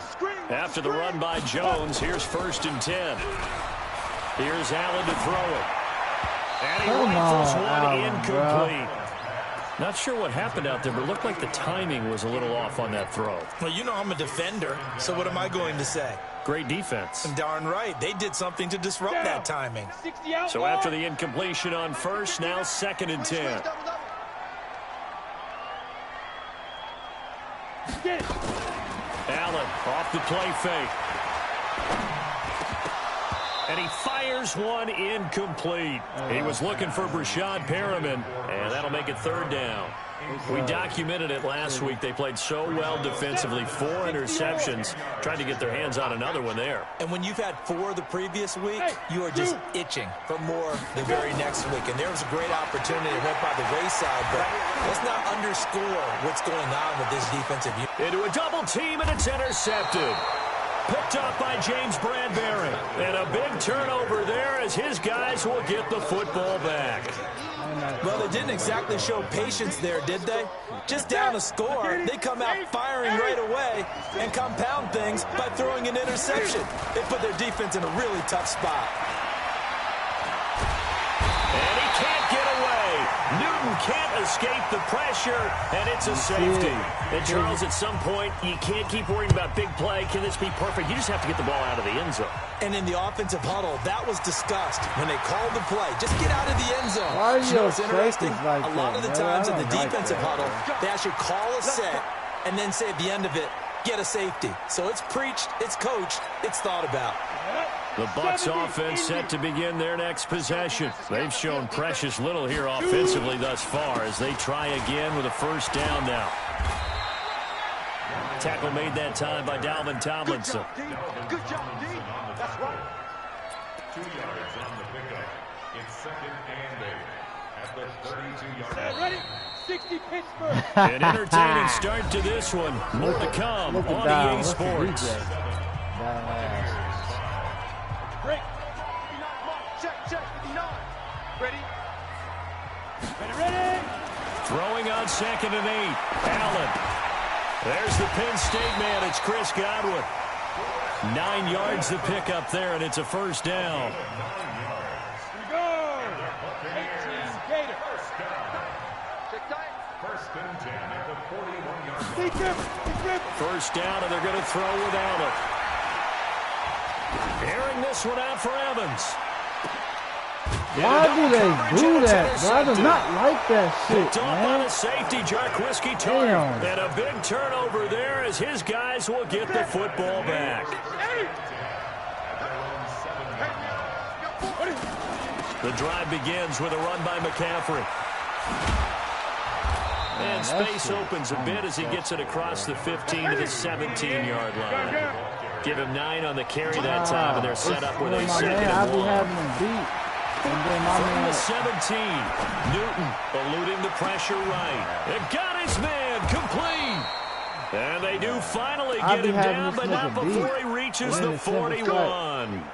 tackle. After the run by Jones, here's 1st and 10. Here's Allen to throw it. And he rifles one incomplete. Not sure what happened out there, but it looked like the timing was a little off on that throw. Well, you know I'm a defender, so what am I going to say? Great defense. And darn right, they did something to disrupt that timing. So after the incompletion on 1st, now 2nd and 10. Allen off the play fake. And he fires one incomplete. He was looking for Brashad Perriman, and that'll make it 3rd down. We documented it last week. They played so well defensively. 4 interceptions. Tried to get their hands on another one there. And when you've had 4 the previous week, you are just itching for more the very next week. And there was a great opportunity that went by the wayside, but let's not underscore what's going on with this defensive unit. Into a double team, and it's intercepted. Picked up by James Bradbury. And a big turnover there as his guys will get the football back. Well, they didn't exactly show patience there, did they? Just down a score, they come out firing right away and compound things by throwing an interception. They put their defense in a really tough spot. And he can't get away. Newton can't escape the pressure, and it's a safety. And, Charles, at some point, you can't keep worrying about big play. Can this be perfect? You just have to get the ball out of the end zone. And in the offensive huddle, that was discussed when they called the play. Just get out of the end zone. Why are you know, it's interesting. Like a lot of the times in the defensive huddle, they actually call a set and then say at the end of it, get a safety. So it's preached, it's coached, it's thought about. The Bucs offense set to begin their next possession. They've shown precious little here offensively thus far as they try again with a 1st down now. Tackle made that time by Dalvin Tomlinson. Good job, D. That's right. 2 yards on the pickup. It's 2nd and 8 at the 32-yard line. Ready? 60 Pittsburgh. An entertaining start to this one. More to come on EA Sports. Break. 59 mark. Check. 59. Ready? Ready. Throwing on 2nd and 8. Allen. There's the Penn State man. It's Chris Godwin. 9 yards to pick up there, and it's a 1st down. Here we go. 18 Gator. Check tight. 1st and 10 at the 41-yard line. 1st down, and they're going to throw with Allen. Airing this one out for Evans. Why do they do that, bro? I do not like that shit, man. On a safety, Jarkowski turned. And a big turnover there as his guys will get the football back. The drive begins with a run by McCaffrey. And space opens a bit as he gets it across the 15 to the 17-yard line. Give him 9 on the carry that time, and they're set up with a 2nd and 1. From the 17, Newton eluding the pressure right. It got his man complete. And they do finally get him down, but not before he reaches the 41.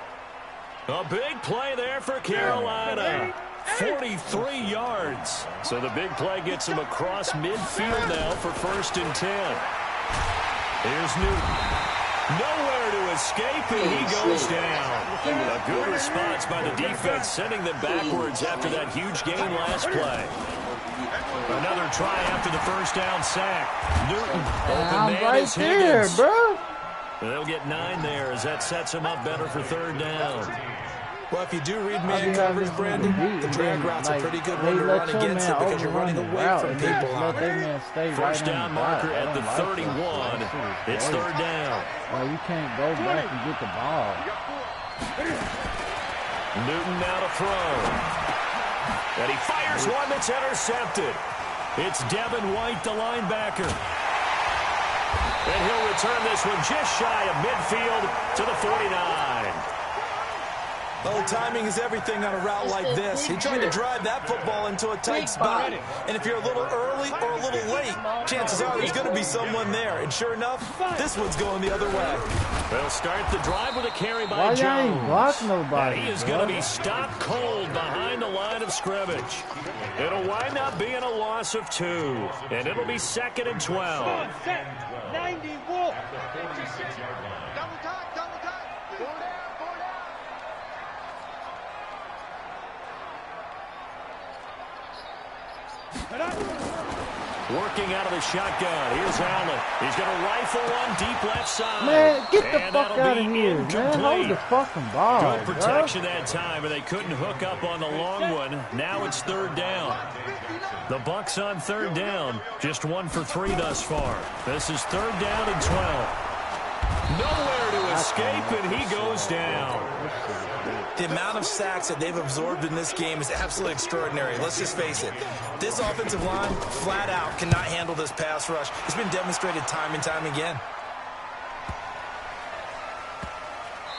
A big play there for Carolina. 43 yards. So the big play gets him across midfield now for 1st and 10. Here's Newton. Nowhere to escape, and he goes down. A good response by the defense, sending them backwards after that huge gain last play. Another try after the 1st down sack. Newton, open man right is there, Higgins. bro. They'll get 9 there as that sets them up better for 3rd down. Well, if you do read man coverage, Brandon, the drag route's a pretty good one to run against it because you're running away from people on it. 1st down marker at the 31. It's 3rd down. Well, you can't go back and get the ball. Newton now to throw. And he fires one that's intercepted. It's Devin White, the linebacker. And he'll return this one just shy of midfield to the 49. Oh, timing is everything on a route like this. He tried to drive that football into a tight spot. And if you're a little early or a little late, chances are there's going to be someone there. And sure enough, this one's going the other way. They'll start the drive with a carry by Jones. Ain't block nobody, and he is going to be stopped cold behind the line of scrimmage. It'll wind up being a loss of 2. And it'll be 2nd and 12. 90 Wolf. At the 46-yard line. Double time, double time. 4 down, 4 down. Working out of the shotgun. Here's Allen. He's going to rifle one deep left side. Man, get the And fuck that'll out of be here, man. incomplete. Hold the fucking ball, Good protection bro. that time, and they couldn't hook up on the long one. Now it's third down. The Bucs on third down. Just 1 for 3 thus far. This is third down and 12. Nowhere to escape, and he goes down. The amount of sacks that they've absorbed in this game is absolutely extraordinary. Let's just face it. This offensive line, flat out, cannot handle this pass rush. It's been demonstrated time and time again.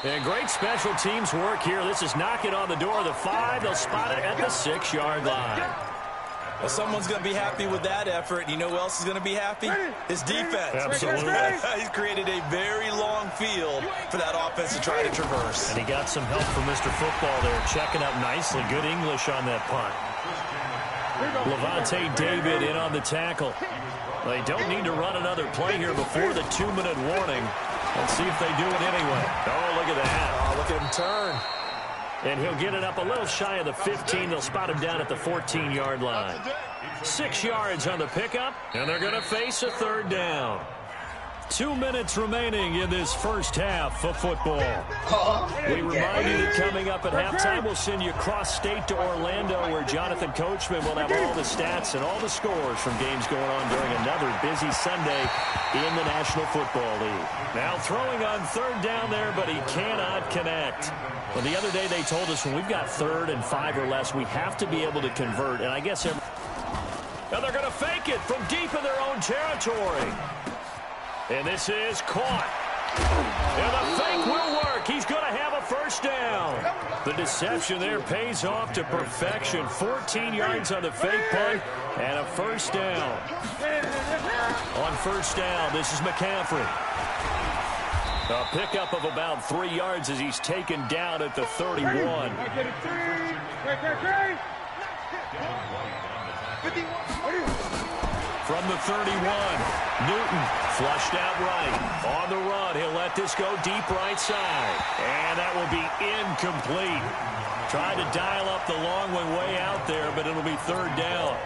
And great special teams work here. This is knocking on the door of the 5. They'll spot it at the 6-yard line. Well, someone's going to be happy with that effort. You know who else is going to be happy? His defense. Absolutely. He's created a very long field for that offense to try to traverse. And he got some help from Mr. Football there, checking up nicely. Good English on that punt. Levante David in on the tackle. They don't need to run another play here before the 2-minute warning. Let's see if they do it anyway. Oh, look at that. Oh, look at him turn. And he'll get it up a little shy of the 15. They'll spot him down at the 14-yard line. 6 yards on the pickup, and they're going to face a third down. 2 minutes remaining in this first half of football. We remind you that coming up at halftime, we'll send you cross-state to Orlando, where Jonathan Coachman will have all the stats and all the scores from games going on during another busy Sunday in the National Football League. Now throwing on third down there, but he cannot connect. Well, the other day they told us when we've got 3rd and 5 or less, we have to be able to convert. And I guess and they're going to fake it from deep in their own territory. And this is caught. And the fake will work. He's going to have a first down. The deception there pays off to perfection. 14 yards on the fake punt and a first down. On first down, this is McCaffrey. A pickup of about 3 yards as he's taken down at the 31. From the 31, Newton flushed out right. On the run, he'll let this go deep right side. And that will be incomplete. Tried to dial up the long one way out there, but it'll be third down.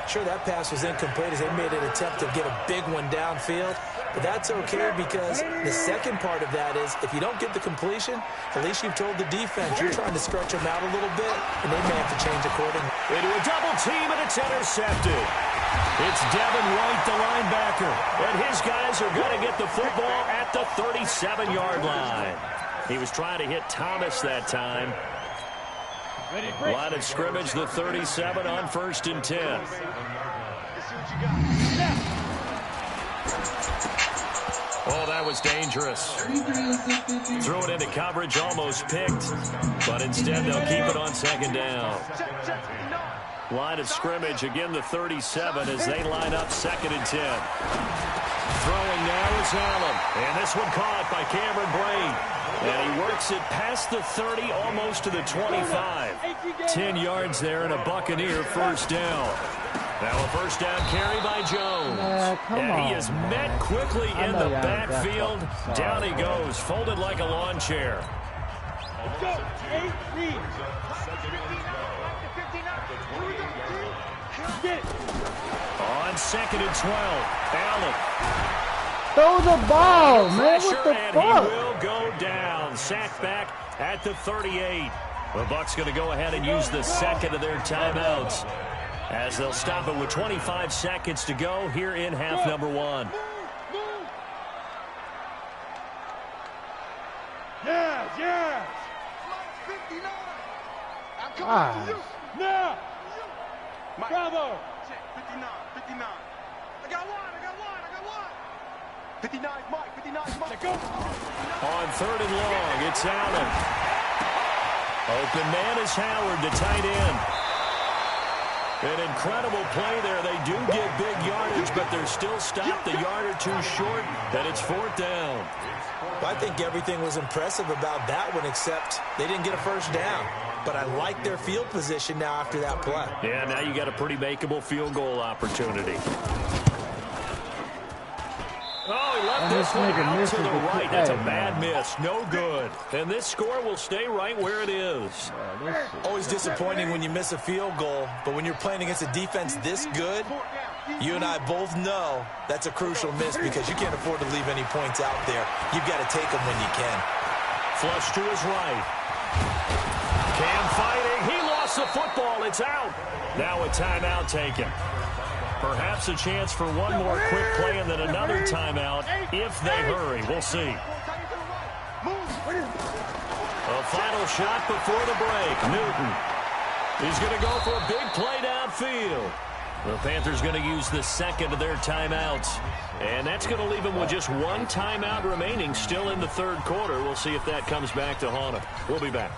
Sure, that pass was incomplete as they made an attempt to get a big one downfield. But that's okay because the second part of that is if you don't get the completion, at least you've told the defense you're trying to stretch them out a little bit, and they may have to change accordingly. Into a double team, and it's intercepted. It's Devin White, the linebacker, and his guys are going to get the football at the 37-yard line. He was trying to hit Thomas that time. Line of scrimmage, the 37 on 1st and 10. Oh, that was dangerous. Threw it into coverage, almost picked, but instead they'll keep it on 2nd down. Line of scrimmage, again the 37 as they line up 2nd and 10. Throwing now is Allen, and this one caught by Cameron Braid. And he works it past the 30, almost to the 25. 10 yards there and a Buccaneer first down. Now a first down carry by Jones. And he is met quickly in the backfield. Down he goes, folded like a lawn chair. Let's go. 18. Get it. On 2nd and 12, Allen. Throw the ball, man. What the and fuck? he will go down. Sacked back at the 38. The Bucs going to go ahead and use the second of their timeouts as they'll stop it with 25 seconds to go here in half number 1. Yes. I'm coming to you. Now. Bravo. 59. I got one. 59, Mike. Go. On 3rd and long, it's Allen. Open man is Howard, the tight end. An incredible play there. They do get big yardage, but they're still stopped a yard or two short, and it's 4th down. Well, I think everything was impressive about that one, except they didn't get a first down. But I like their field position now after that play. Yeah, now you got a pretty makeable field goal opportunity. Oh, he left this one out to the right. That's a bad miss. No good. And this score will stay right where it is. Always disappointing when you miss a field goal, but when you're playing against a defense this good, you and I both know that's a crucial miss because you can't afford to leave any points out there. You've got to take them when you can. Flush to his right. Cam fighting. He lost the football. It's out. Now a timeout taken. Perhaps a chance for one more quick play and then another timeout if they hurry. We'll see. A final shot before the break. Newton. He's going to go for a big play downfield. The Panthers going to use the second of their timeouts. And that's going to leave them with just one timeout remaining still in the third quarter. We'll see if that comes back to haunt them. We'll be back.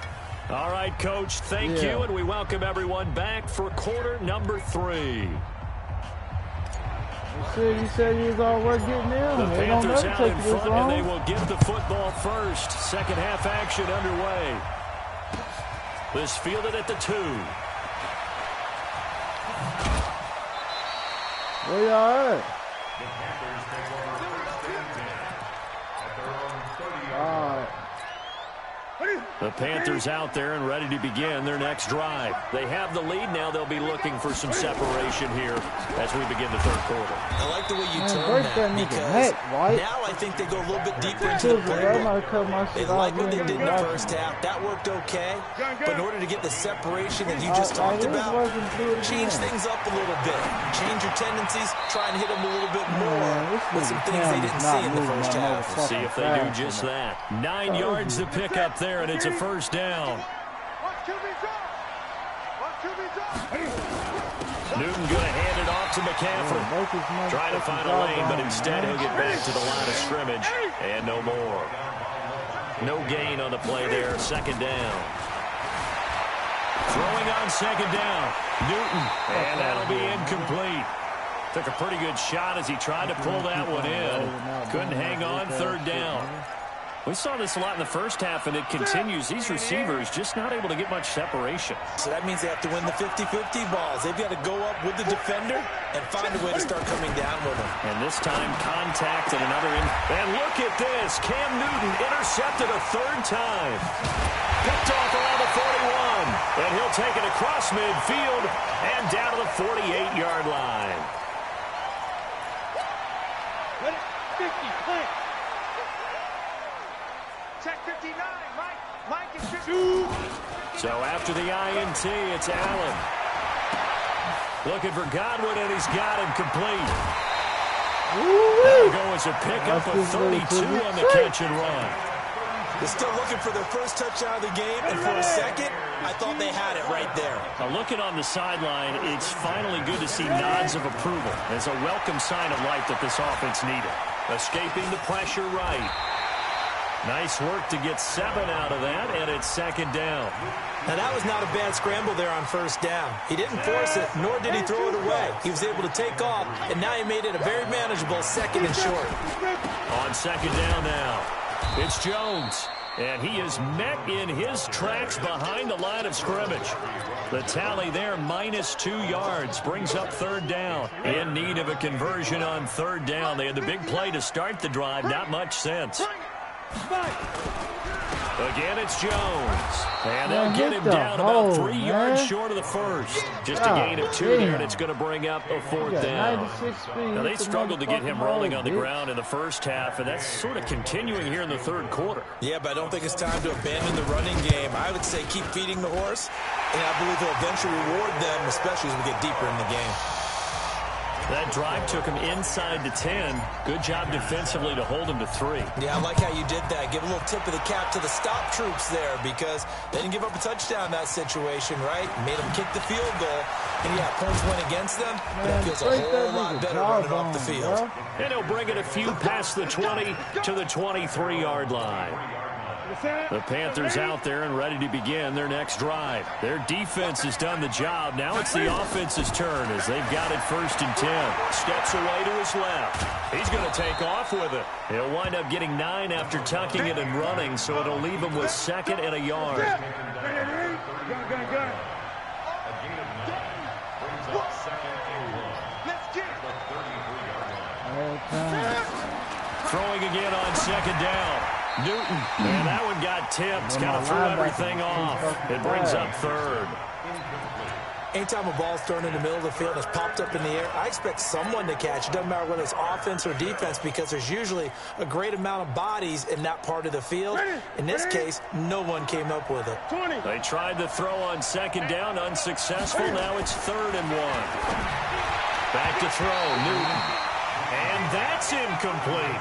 All right, Coach, thank you, and we welcome everyone back for quarter number 3. You said you was all worth getting in. The Panthers out in front, and they will get the football first. Second half action underway. This fielded at the 2. Where y'all at? The Panthers out there and ready to begin their next drive. They have the lead. Now they'll be looking for some separation here as we begin the third quarter. I like the way you turn that because now I think they go a little bit deeper into the playbook. They like what they did in the first half. That worked okay. But in order to get the separation that you just talked about, change things up a little bit. Change your tendencies. Try and hit them a little bit more with some things they didn't see in the first half. We'll see if they do just that. 9 yards to pick up there, and it's a first down. Newton going to hand it off to McCaffrey. Trying to find a lane, but instead he'll get back to the line of scrimmage. And no more. No gain on the play there. Second down. Throwing on second down. Newton. And that'll be incomplete. Took a pretty good shot as he tried to pull that one in. Couldn't hang on. Third down. We saw this a lot in the first half, and it continues. These receivers just not able to get much separation. So that means they have to win the 50-50 balls. They've got to go up with the defender and find a way to start coming down with them. And this time, contact and another in. And look at this. Cam Newton intercepted a third time. Picked off around the 41. And he'll take it across midfield and down to the 48-yard line. Let it 50, play. Check 59, Mike is 50. So after the INT, it's Allen. Looking for Godwin, and he's got him complete. That'll go as a pickup of 32 on the catch and run. They're still looking for their first touchdown of the game, and for a second, I thought they had it right there. Now looking on the sideline, it's finally good to see nods of approval. It's a welcome sign of life that this offense needed. Escaping the pressure right. Nice work to get 7 out of that, and it's second down. Now, that was not a bad scramble there on first down. He didn't force it, nor did he throw it away. He was able to take off, and now he made it a very manageable second and short. On second down now, it's Jones, and he is met in his tracks behind the line of scrimmage. The tally there, -2 yards, brings up third down. In need of a conversion on third down. They had the big play to start the drive, not much sense. Again, it's Jones. And they'll get him down about 3 yards short of the first. Just a gain of 2 there, and it's going to bring up a fourth down. Now, they struggled to get him rolling on the ground in the first half, and that's sort of continuing here in the third quarter. Yeah, but I don't think it's time to abandon the running game. I would say keep feeding the horse, and I believe he'll eventually reward them, especially as we get deeper in the game. That drive took him inside the 10. Good job defensively to hold him to 3. Yeah, I like how you did that. Give a little tip of the cap to the stop troops there because they didn't give up a touchdown in that situation, right? Made them kick the field goal. And, yeah, points went against them, but it feels a whole lot better running off the field. And he'll bring it a few past the 20 to the 23-yard line. The Panthers out there and ready to begin their next drive. Their defense has done the job. Now it's the offense's turn as they've got it 1st and 10. Steps away to his left. He's going to take off with it. He'll wind up getting 9 after tucking it and running, so it'll leave him with 2nd and a yard. Throwing again on second down. Newton. And that one got tipped. Kind of threw everything off. It brings up third. Anytime a ball's thrown in the middle of the field and it's popped up in the air, I expect someone to catch. It doesn't matter whether it's offense or defense because there's usually a great amount of bodies in that part of the field. In this case, no one came up with it. They tried to throw on second down, unsuccessful. Now it's 3rd and 1. Back to throw, Newton. And that's incomplete.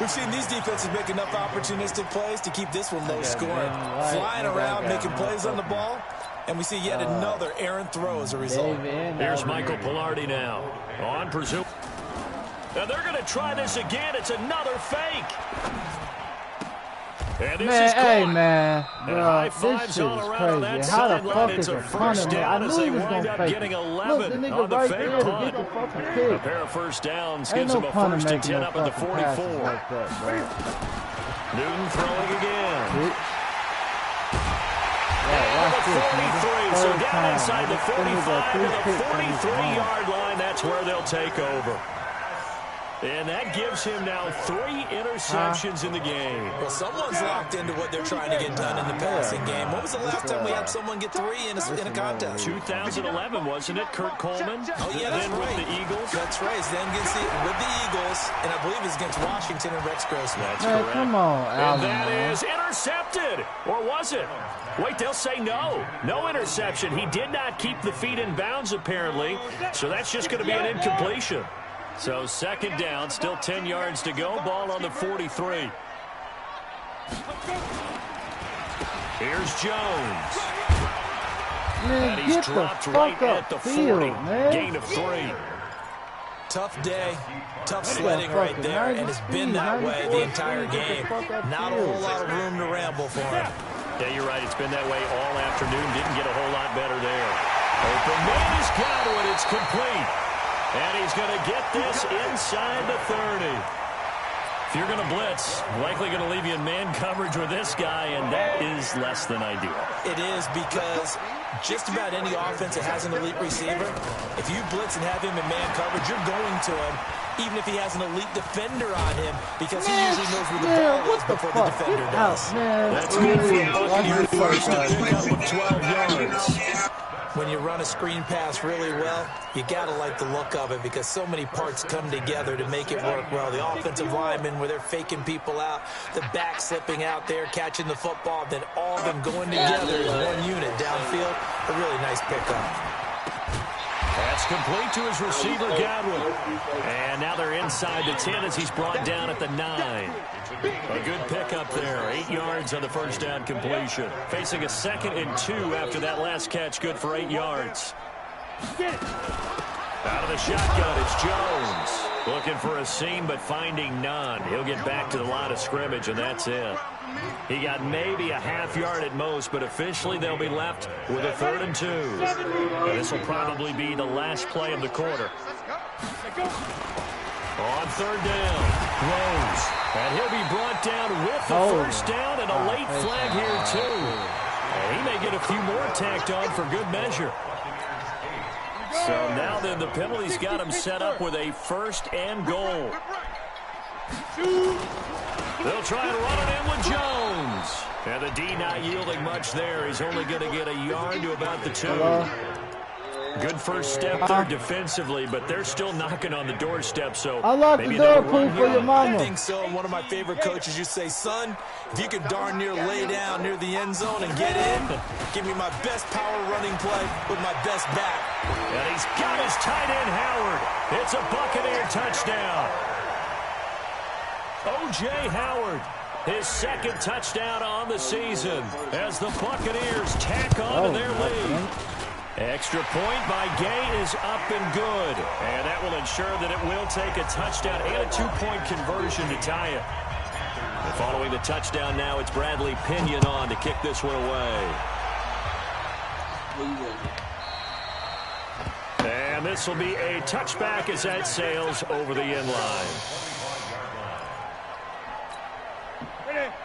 We've seen these defenses make enough opportunistic plays to keep this one low scoring. Flying around, making plays on the ball. And we see yet another errant throw as a result. Here's Michael Pilardi now. On presume. Now they're going to try this again. It's another fake. And this is hey, caught. man. Bro, This shit is crazy. How the fuck is it punting, man? I knew he was going to fake it. Look, the nigga right there to get the fucking A pick. pair of first downs Ain't gives no him a punter 1st and making 10 no up at the fucking 44. passes like that, bro. Newton throwing again. Yeah, watch this, man. So Third down time, inside the man. This nigga 45 to the got 3 picks on his 43-yard line. That's where they'll take over. And that gives him now 3 interceptions in the game. Well, someone's locked into what they're trying to get done in the passing game. When was the last time we had someone get 3 in a contest? 2011, wasn't it, Kurt Coleman? Oh, yeah, that's then right. with the Eagles. That's right. Then with the Eagles, and I believe it's against Washington and Rex Grossman. That's Man, correct. come on, Alvin, And that man. is intercepted. Or was it? Wait, they'll say no. No interception. He did not keep the feet in bounds, apparently. So that's just going to be an incompletion. So 2nd down, still 10 yards to go. Ball on the 43. Here's Jones. Man, And he's get the dropped fuck right up at the field, 40. man. Gain of 3. Tough day, tough sledding right there, and it's been that way the entire game. Not a whole lot of room to ramble for him. Yeah, you're right. It's been that way all afternoon. Didn't get a whole lot better there. Open man is Godwin. It's complete. And he's going to get this inside the 30. If you're going to blitz, likely going to leave you in man coverage with this guy, and that is less than ideal. It is because just about any offense that has an elite receiver, if you blitz and have him in man coverage, you're going to him, even if he has an elite defender on him, because he usually knows where the ball is before the defender does. That's good for a Buccaneer first to pick up of 12 yards. When you run a screen pass really well, you got to like the look of it because so many parts come together to make it work well. The offensive linemen, where they're faking people out, the back slipping out there, catching the football, then all of them going together as one unit downfield. A really nice pickup. That's complete to his receiver, Godwin. And now they're inside the 10 as he's brought down at the 9. A good pickup there. 8 yards on the first down completion. Facing a 2nd and 2 after that last catch. Good for 8 yards. Out of the shotgun, it's Jones. Looking for a seam, but finding none. He'll get back to the line of scrimmage, and that's it. He got maybe a half yard at most, but officially they'll be left with a 3rd and 2. And this will probably be the last play of the quarter. On 3rd down, Rose. And he'll be brought down with the first down and a late flag here, too. And he may get a few more tacked on for good measure. So now then the penalty's got him set up with a 1st and goal. They'll try and run it in with Jones. And the D not yielding much there. He's only going to get a yard to about the 2. Good first step there defensively, but they're still knocking on the doorstep, so I locked the door, Pooh, for your mama. I think so. One of my favorite coaches used to say, son, if you can darn near lay down near the end zone and get in, give me my best power running play with my best back. And he's got his tight end, Howard. It's a Buccaneer touchdown. O.J. Howard, his 2nd touchdown on the season as the Buccaneers tack on to their lead. Extra point by Gay is up and good. And that will ensure that it will take a touchdown and a 2-point conversion to tie it. And following the touchdown now, it's Bradley Pinion on to kick this one away. And this will be a touchback as that sails over the end line.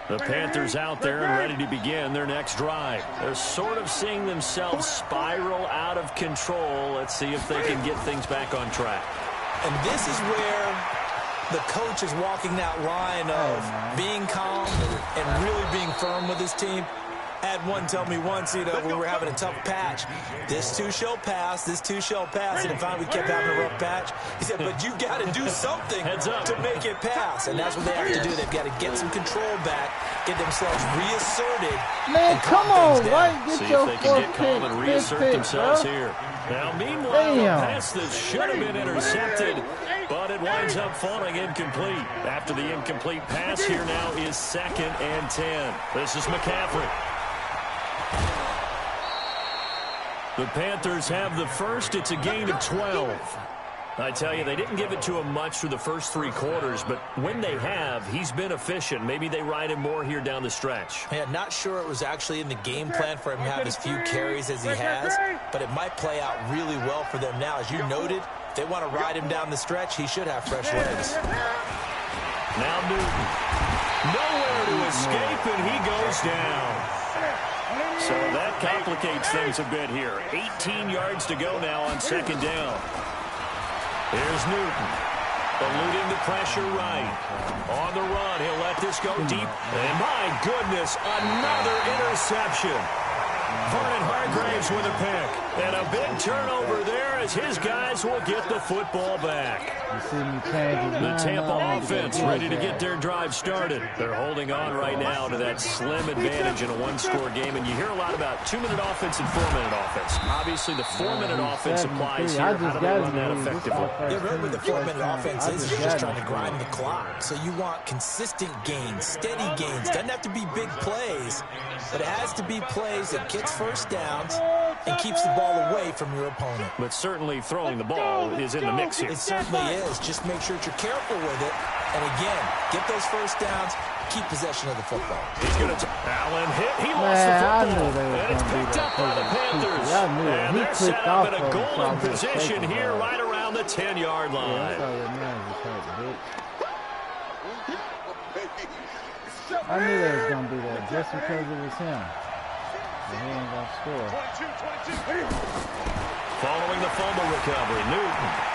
The Panthers out there and ready to begin their next drive. They're sort of seeing themselves spiral out of control. Let's see if they can get things back on track. And this is where The coach is walking that line of being calm and really being firm with his team. I had one tell me once, when we were having a tough patch, this too shall pass, this too shall pass, and finally we kept having a rough patch. He said, but you got to do something to make it pass, and that's what they have to do. They've got to get some control back, get themselves reasserted. Man, come on, right? Get See your if they can get calm and reassert themselves here. Now, meanwhile, a pass that should have been intercepted, but it winds up falling incomplete. After the incomplete pass, here now is 2nd and 10. This is McCaffrey. The Panthers have the first. It's a gain of 12. I tell you, they didn't give it to him much through the first 3 quarters, but when they have, he's been efficient. Maybe they ride him more here down the stretch. Yeah, not sure it was actually in the game plan for him to have as few carries as he has, but it might play out really well for them now. As you noted, if they want to ride him down the stretch, he should have fresh legs. Now Newton. Nowhere to escape, and he goes down. So that complicates things a bit here. 18 yards to go now on 2nd down. Here's Newton. Eluding the pressure right. On the run, he'll let this go deep. And my goodness, another interception. Vernon Hargreaves with a pick. And a big turnover there as his guys will get the football back. The Tampa offense ready to get their drive started. They're holding on right now to that slim advantage in a 1-score game. And you hear a lot about 2-minute offense and 4-minute offense. Obviously, the 4-minute offense applies here. How do they run that effectively? Yeah, really, the 4-minute offense is you're just trying to grind the clock. So you want consistent gains, steady gains. Doesn't have to be big plays, but it has to be plays that gets first downs and keeps the ball away from your opponent. But certainly throwing the ball is in the mix here. It certainly is. Just make sure that you're careful with it. And again, get those first downs, keep possession of the football. He's going to Allen hit. He lost the football. And it's picked up by the Panthers. And they're set up in a golden position here right around the 10-yard line. I knew they was going to do that just because it was him. But he ain't going to score. Following the fumble recovery, Newton.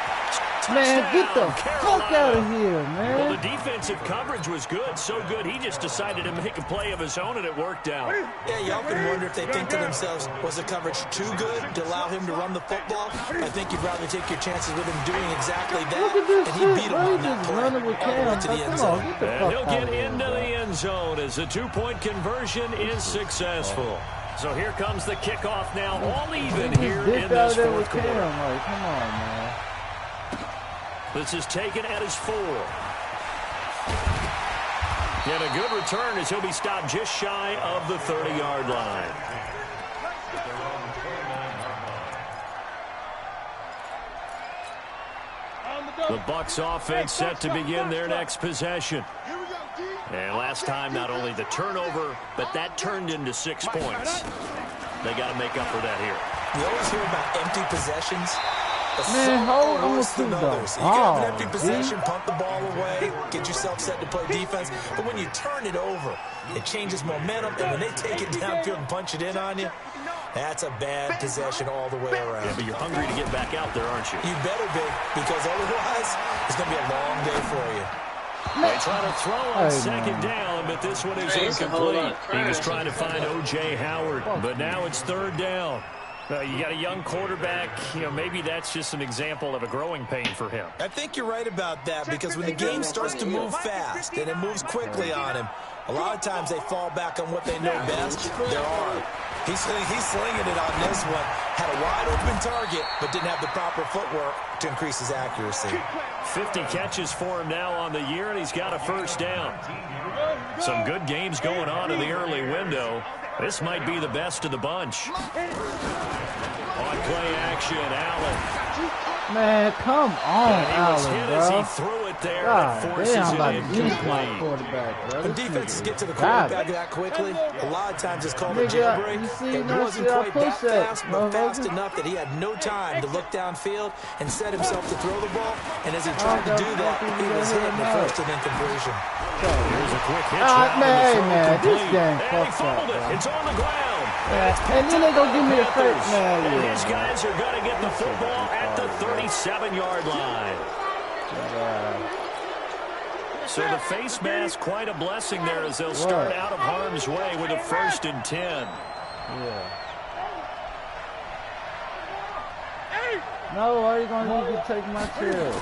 Man, get the fuck out of here, man. Well, the defensive coverage was good. So good, he just decided to make a play of his own, and it worked out. Yeah, you often wonder if they think to themselves, was the coverage too good to allow him to run the football? I think you'd rather take your chances with him doing exactly that. Look at this and he beat him on that play. Running with Cam. To the end zone. And he'll get into the end zone as the 2-point conversion is successful. So here comes the kickoff now, all even here in this 4th quarter. Like, come on, man. This is taken at his 4. And a good return as he'll be stopped just shy of the 30-yard line. The Bucs offense set to begin their next possession. And last time, not only the turnover, but that turned into 6 points. They got to make up for that here. You always hear about empty possessions. Man, hold on to the others. You can have an empty possession, punt the ball away, get yourself set to play defense. But when you turn it over, it changes momentum. And when they take it downfield and punch it in on you, that's a bad possession all the way around. Yeah, but you're hungry to get back out there, aren't you? You better be, because otherwise, it's going to be a long day for you. They try to throw on 2nd down, but this one is incomplete. He was trying to find O.J. Howard, but now it's 3rd down. You got a young quarterback, maybe that's just an example of a growing pain for him. I think you're right about that, because when the game starts to move fast and it moves quickly on him, a lot of times they fall back on what they know best, their arm. He's slinging it on this one. Had a wide-open target, but didn't have the proper footwork to increase his accuracy. 50 catches for him now on the year, and he's got a 1st down. Some good games going on in the early window. This might be the best of the bunch. On play action, Allen. Man, come on, Allen, bro. As he threw it there, and forces it incomplete. When defenses get to the quarterback that quickly, a lot of times it's called a jailbreak. It wasn't quite that fast, but fast enough that he had no time to look downfield and set himself to throw the ball. And as he tried to do that, he was hit and forced an incompletion. Here's a quick hitch. Man, this game fucked up, bro. It's on the ground. And then they gonna give me a first. And these guys are going to get the football at the 37-yard line. So the face mask, quite a blessing there as they'll start out of harm's way with a 1st and 10. Yeah. No, why are you going to need to take my chair?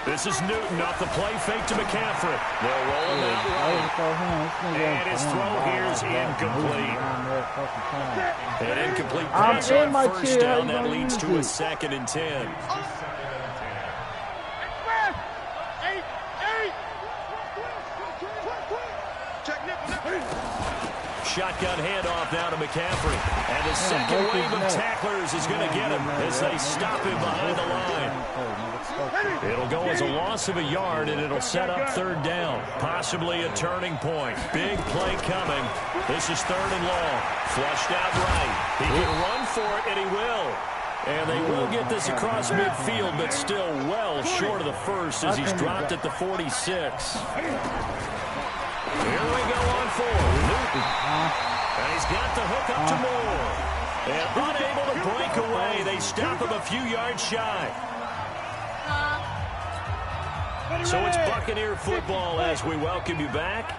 This is Newton off the play fake to McCaffrey. They'll roll him out right. And his throw here is incomplete. An incomplete pass on 1st down. That leads to a 2nd and 10. Shotgun handoff now to McCaffrey. And the second wave of tacklers is going to get him as they stop him behind the line. It'll go as a loss of a yard, and it'll set up 3rd down. Possibly a turning point. Big play coming. This is 3rd and long. Flushed out right. He can run for it, and he will. And they will get this across midfield, but still well short of the first as he's dropped at the 46. Here we go on 4. Newton. And he's got the hook up to Moore. And unable to break away. They stop him a few yards shy. So it's Buccaneer football as we welcome you back.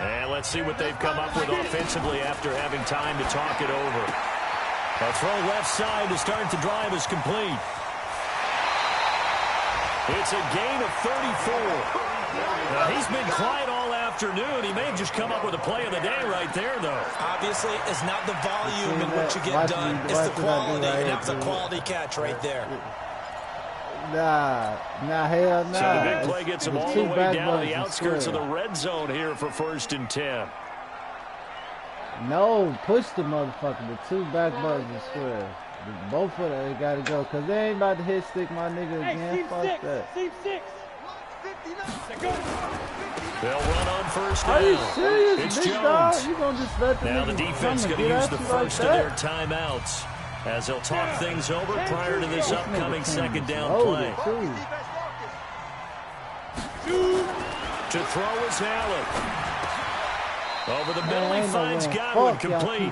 And let's see what they've come up with offensively after having time to talk it over. A throw left side to start the drive is complete. It's a gain of 34. Now, he's been quiet all afternoon. He may have just come up with a play of the day right there, though. Obviously, it's not the volume in what you get done. It's the quality, and that was a quality catch right there. Nah, hell nah. So the big play gets him all the way down to the outskirts of the red zone here for 1st and 10. No, push the motherfucker. The 2 back buttons are square. Both of them got to go because they ain't about to hit stick my nigga again. Fuck that. They'll run on 1st down. Are you serious, it's big Jones. Dog? You gonna just let the now the defense going to use the first of their timeouts as they'll talk things over prior to this upcoming 2nd down play. To throw is Allen. Over the middle, he finds Godwin complete.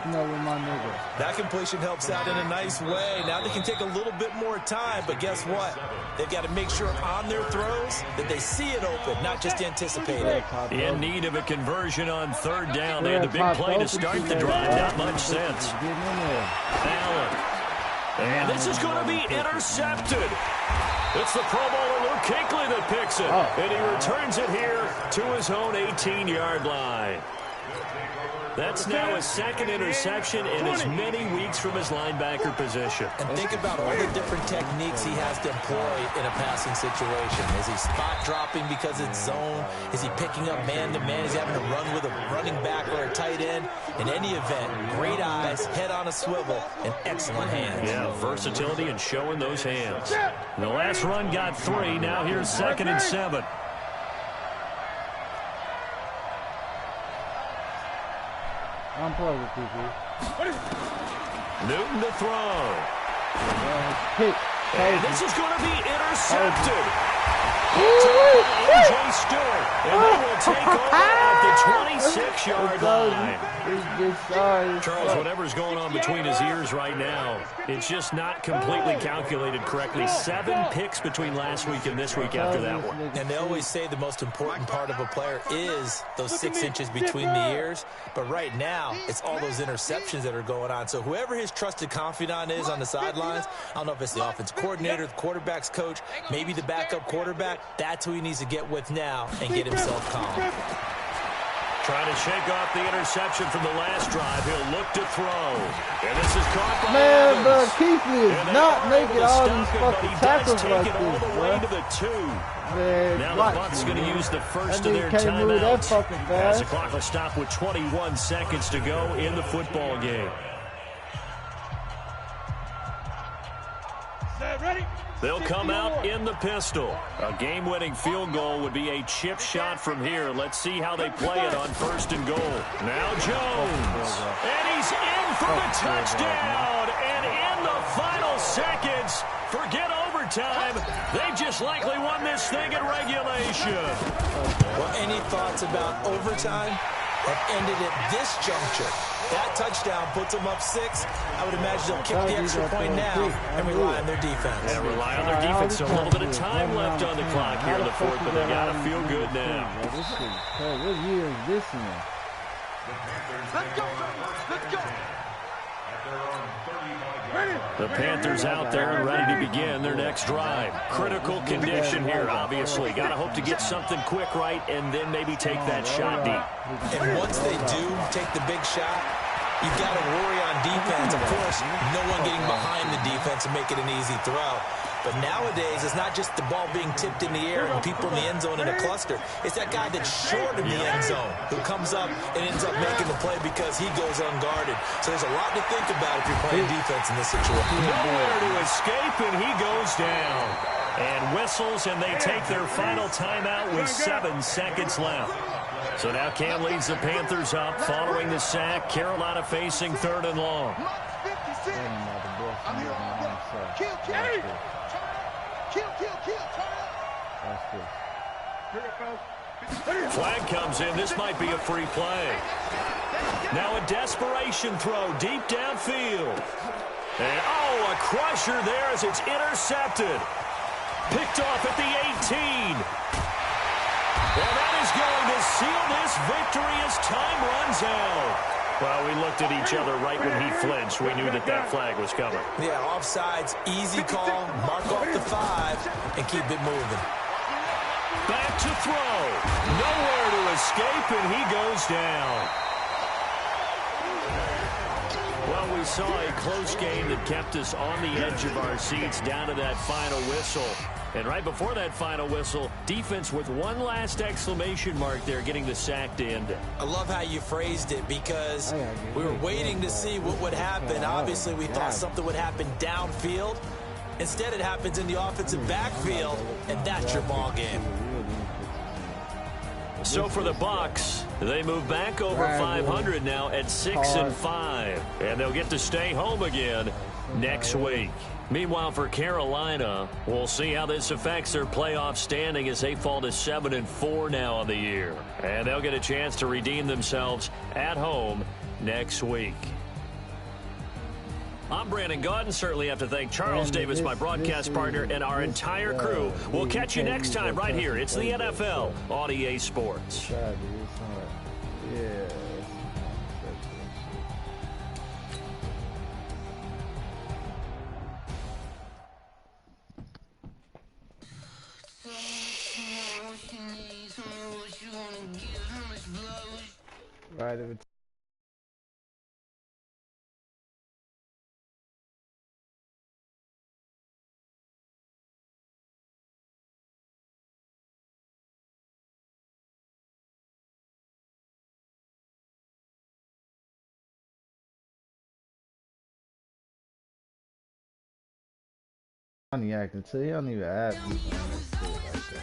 That completion helps out in a nice way. Now they can take a little bit more time, but guess what? They've got to make sure on their throws that they see it open, not just anticipate it. In need of a conversion on 3rd down. They had the big play to start the drive. Not much sense. Allen. And this is going to be intercepted. It's the Pro Bowler Luke Kuechly that picks it. And he returns it here to his own 18-yard line. That's now his 2nd interception in as many weeks from his linebacker position. And think about all the different techniques he has to employ in a passing situation. Is he spot dropping because it's zone? Is he picking up man-to-man? Is he having to run with a running back or a tight end? In any event, great eyes, head on a swivel, and excellent hands. Yeah, versatility and showing those hands. The last run got 3. Now here's 2nd and 7. Newton to throw. And this is going to be intercepted. A.J. Stewart. And they will take over at the 26-yard line. Charles, whatever's going on between his ears right now, it's just not completely calculated correctly. 7 picks between last week and this week after that one. And they always say the most important part of a player is those 6 inches between the ears. But right now, it's all those interceptions that are going on. So whoever his trusted confidant is on the sidelines, I don't know if it's the offense coordinator, the quarterback's coach, maybe the backup quarterback, that's who he needs to get with now and get himself calm. Trying to shake off the interception from the last drive. He'll look to throw. And this is caught by man, but Kuechly is not making all these fucking tackles like this, all the way to the 2. Man, now the Bucs going to use the first of their timeouts. As the clock will stop with 21 seconds to go in the football game. Ready? They'll come out in the pistol. A game-winning field goal would be a chip shot from here. Let's see how they play it on 1st and goal. Now Jones. And he's in for the touchdown. And in the final seconds, forget overtime. They just likely won this thing in regulation. Well, any thoughts about overtime? have ended at this juncture. That touchdown puts them up 6. I would imagine they'll kick the extra point now and rely on their defense. Yeah, rely on their defense. So a little bit of time left on the clock here in the fourth, but they got to feel good now. What year is this in? Let's go, let's go. The Panthers out there and ready to begin their next drive. Critical condition here, obviously. Got to hope to get something quick right and then maybe take that shot deep. And once they do take the big shot, you've got to worry on defense. Of course, no one getting behind the defense and make it an easy throw. But nowadays, it's not just the ball being tipped in the air and people in the end zone in a cluster. It's that guy that's short in the end zone who comes up and ends up making the play because he goes unguarded. So there's a lot to think about if you're playing defense in this situation. Nowhere to escape, and he goes down. And whistles, and they take their final timeout with 7 seconds left. So now Cam leads the Panthers up following the sack. Carolina facing 3rd and long. Flag comes in. This might be a free play. Now a desperation throw deep downfield. And, a crusher there as it's intercepted. Picked off at the 18. And that is going to seal this victory as time runs out. Well, we looked at each other right when he flinched. We knew that flag was coming. Yeah, offsides, easy call, mark off the 5, and keep it moving. Back to throw. Nowhere to escape, and he goes down. Well, we saw a close game that kept us on the edge of our seats down to that final whistle. And right before that final whistle, defense with one last exclamation mark there, getting the sack to end it. I love how you phrased it because we were waiting to see what would happen. Obviously, we thought something would happen downfield. Instead, it happens in the offensive backfield, and that's your ball game. So for the Bucs, they move back over 500 now at 6-5, and they'll get to stay home again next week. Meanwhile, for Carolina, we'll see how this affects their playoff standing as they fall to 7-4 now on the year. And they'll get a chance to redeem themselves at home next week. I'm Brandon Gaudin. Certainly have to thank Charles Davis, my broadcast partner, and our entire crew. We'll catch you next time right here. It's the NFL on EA Sports. Right, if it's acting, so he don't even ask me like that.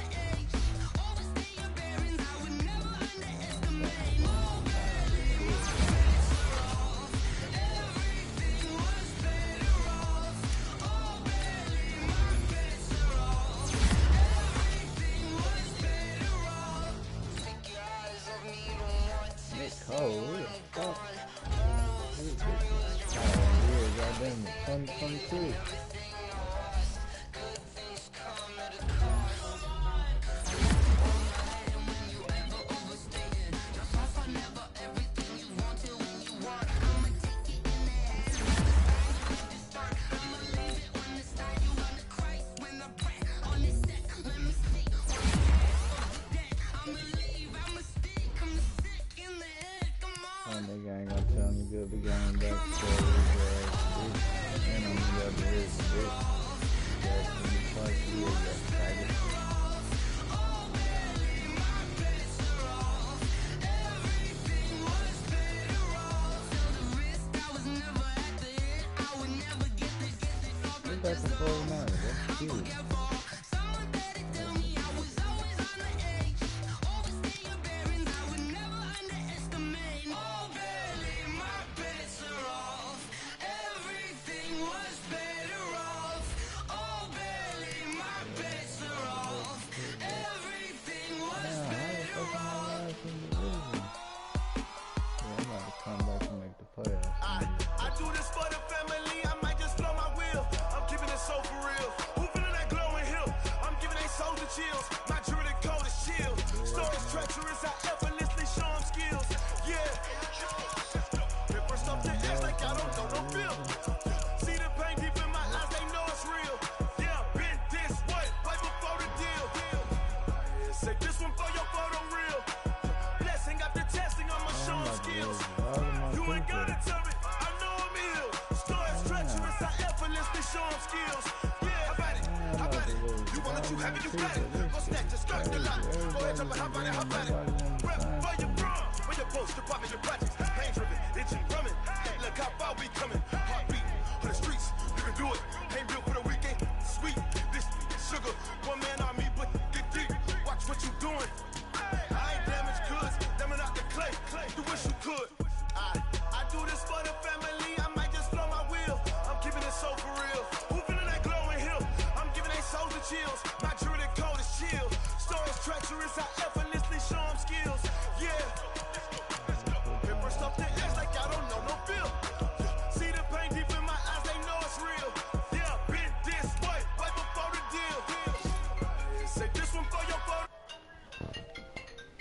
Oh, what the fuck? Oh, yeah, goddamn, 2022. That's a full amount. That's huge. I do this for the family, I might just blow my wheel. I'm keeping it so for real. Who feeling that glowing hill? I'm giving they soldier chills. My jewelry cold as shield. Stories treacherous, I effortlessly show them skills. Yeah. First off the ass like I don't know no feel. See the pain deep in my eyes, they know it's real. Yeah, been this way, right before the deal. Say this one for your photo reel. Blessing after testing, I'ma show them skills. You ain't gotta tell me, I know I'm ill. Stories treacherous, I effortlessly show them skills. Yeah, how about it? How about it? You want it, you have it, you got it. Go snatch, just start the lot. Go ahead, jump it, how about it? How about it? Rep for your bra, for your post, your poppin', your projects. Pain driven, itching, drumming. Look how far we coming. Heartbeat on the streets, you can do it. Ain't built for the weekend. Sweet, this sugar, one man army, but get deep. Watch what you doing. I ain't damaged goods, damn it out the clay. You wish you could.